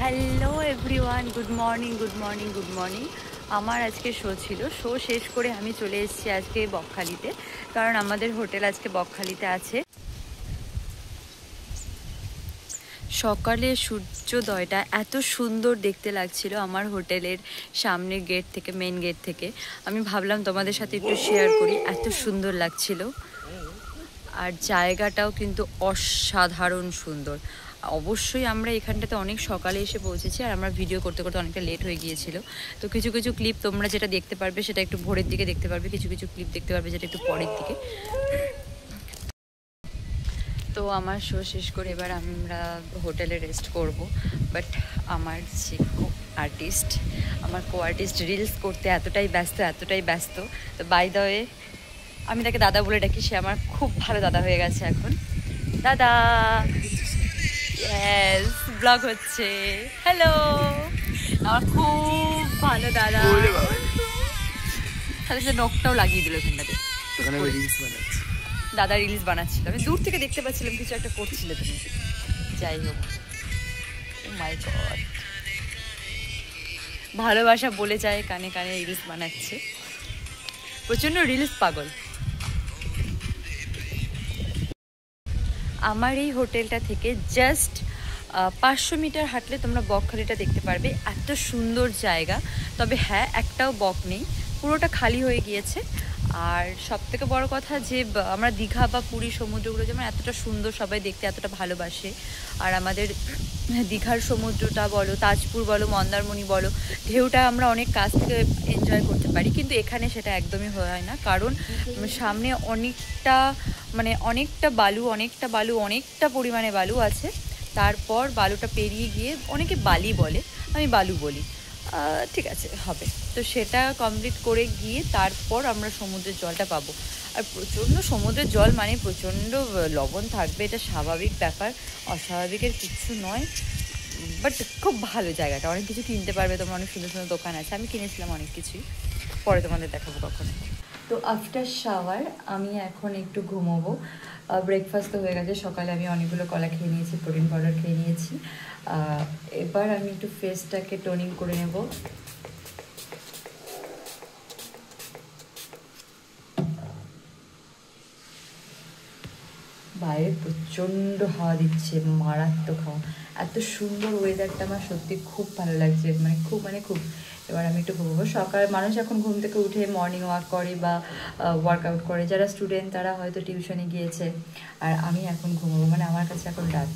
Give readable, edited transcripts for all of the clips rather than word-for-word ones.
Hello everyone, good morning. আমার আজকে show ছিল। শো শেষ করে আমি চলে এসেছি আজকে বকখালিতে, কারণ আমাদের হোটেল আজকে বকখালিতে আছে। সকালে সূর্যোদয়টা এত সুন্দর দেখতে লাগছিল আমার হোটেলের সামনের গেট থেকে, মেন গেট থেকে। আমি ভাবলাম তোমাদের সাথে একটু শেয়ার করি, এত সুন্দর লাগছিল। আর জায়গাটাও কিন্তু অসাধারণ সুন্দর। অবশ্যই আমরা এখানটাতে অনেক সকালে এসে পৌঁছেছি, আর আমরা ভিডিও করতে করতে অনেকটা লেট হয়ে গিয়েছিল। তো কিছু কিছু ক্লিপ তোমরা যেটা দেখতে পারবে সেটা একটু ভোরের দিকে দেখতে পারবে, কিছু কিছু ক্লিপ দেখতে পারবে যেটা একটু পরের দিকে। তো আমার শো শেষ করে এবার আমরা হোটেলে রেস্ট করব। বাট আমার যে আমার কো আর্টিস্ট রিলস করতে এতটাই ব্যস্ত। তো বাই দ্য ওয়ে, আমি তাকে দাদা বলে ডাকি, সে আমার খুব ভালো দাদা হয়ে গেছে এখন। দাদা, ইয়েস, ব্লগ হচ্ছে। হ্যালো, আমার খুব ভালো দাদা। সাথে সাথে নখটাও লাগিয়ে দিল এখানটাতে। দাদা রিলস বানাচ্ছিল, আমি দূর থেকে দেখতে পাচ্ছিলাম কিছু একটা করছিলে তুমি। যাই হোক, মাই গড, ভালোবাসা বলে যায় কানে কানে রিলস বানাচ্ছে। প্রচন্ড রিলস পাগল। আমার এই হোটেলটা থেকে জাস্ট 500 মিটার হাঁটলে তোমরা বকখালিটা দেখতে পারবে। এত সুন্দর জায়গা। তবে হ্যাঁ, একটাও বক নেই, পুরোটা খালি হয়ে গিয়েছে। আর সবথেকে বড় কথা যে আমরা দীঘা বা পুরী সমুদ্রগুলো যেমন এতটা সুন্দর সবাই দেখতে এতটা ভালোবাসে, আর আমাদের দীঘার সমুদ্রটা বলো, তাজপুর বলো, মন্দারমণি বলো, ঢেউটা আমরা অনেক কাছ থেকে এনজয় করতে পারি। কিন্তু এখানে সেটা একদমই হয় না, কারণ সামনে অনেকটা বালু, অনেকটা পরিমাণে বালু আছে। তারপর বালুটা পেরিয়ে গিয়ে, অনেকে বালি বলে, আমি বালু বলি, ঠিক আছে হবে। তো সেটা কমপ্লিট করে গিয়ে তারপর আমরা সমুদ্রের জলটা পাবো। আর প্রচণ্ড সমুদ্রের জল মানে প্রচণ্ড লবণ থাকবে, এটা স্বাভাবিক ব্যাপার, অস্বাভাবিকের কিচ্ছু নয়। বাট খুব ভালো জায়গাটা, অনেক কিছু কিনতে পারবে তোমরা, অনেক সুন্দর সুন্দর দোকান আছে, আমি কিনেছিলাম অনেক কিছুই, পরে তোমাদের দেখাবো কখনো। তো আফটার শাওয়ার আমি এখন একটু ঘুমোবো। ব্রেকফাস্ট তো হয়ে গেছে, সকালে আমি অনেকগুলো কলা খেয়ে নিয়েছি, প্রোটিন পাউডার খেয়ে নিয়েছি। এবার আমি একটু ফেসটাকে টোনিং করে নেব। বাইরে প্রচণ্ড হাওয়া দিচ্ছে, মারাত্মক হাওয়া। এত সুন্দর ওয়েদারটা আমার সত্যি খুব ভালো লাগছে, খুব। এবার আমি একটু ঘুমবো। সকাল মানুষ এখন ঘুম থেকে উঠে মর্নিং ওয়াক করে বা ওয়ার্কআউট করে, যারা স্টুডেন্ট তারা হয়তো টিউশনে গিয়েছে, আর আমি এখন ঘুমবো, মানে আমার কাছে এখন রাত।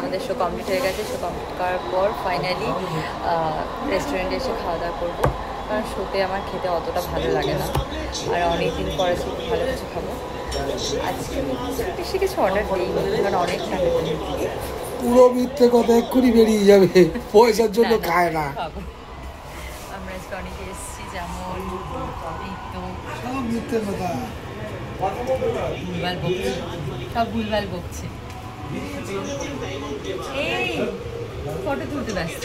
আমাদের শো কমপ্লিট হয়ে গেছে। শো কমপ্লিট করার পর ফাইনালি রেস্টুরেন্টে এসে খাওয়া দাওয়া করবো, কারণ শোতে আমার খেতে অতটা ভালো লাগে না, আর অনেকদিন পরে খুব ভালো কিছু খাবো। আজকে বেশি কিছু অর্ডার দিইনি, কারণ অনেক ঠান্ডা। পুরো মিথ্যে কথা এক্ষুনি বেরিয়ে যাবে, পয়সার জন্য খায় না। আমরা আজকে অনেকে এসেছি, যেমন মিথ্যে কথা, ভুলভাল বকছে। এই ফটো তুলতে ব্যস্ত।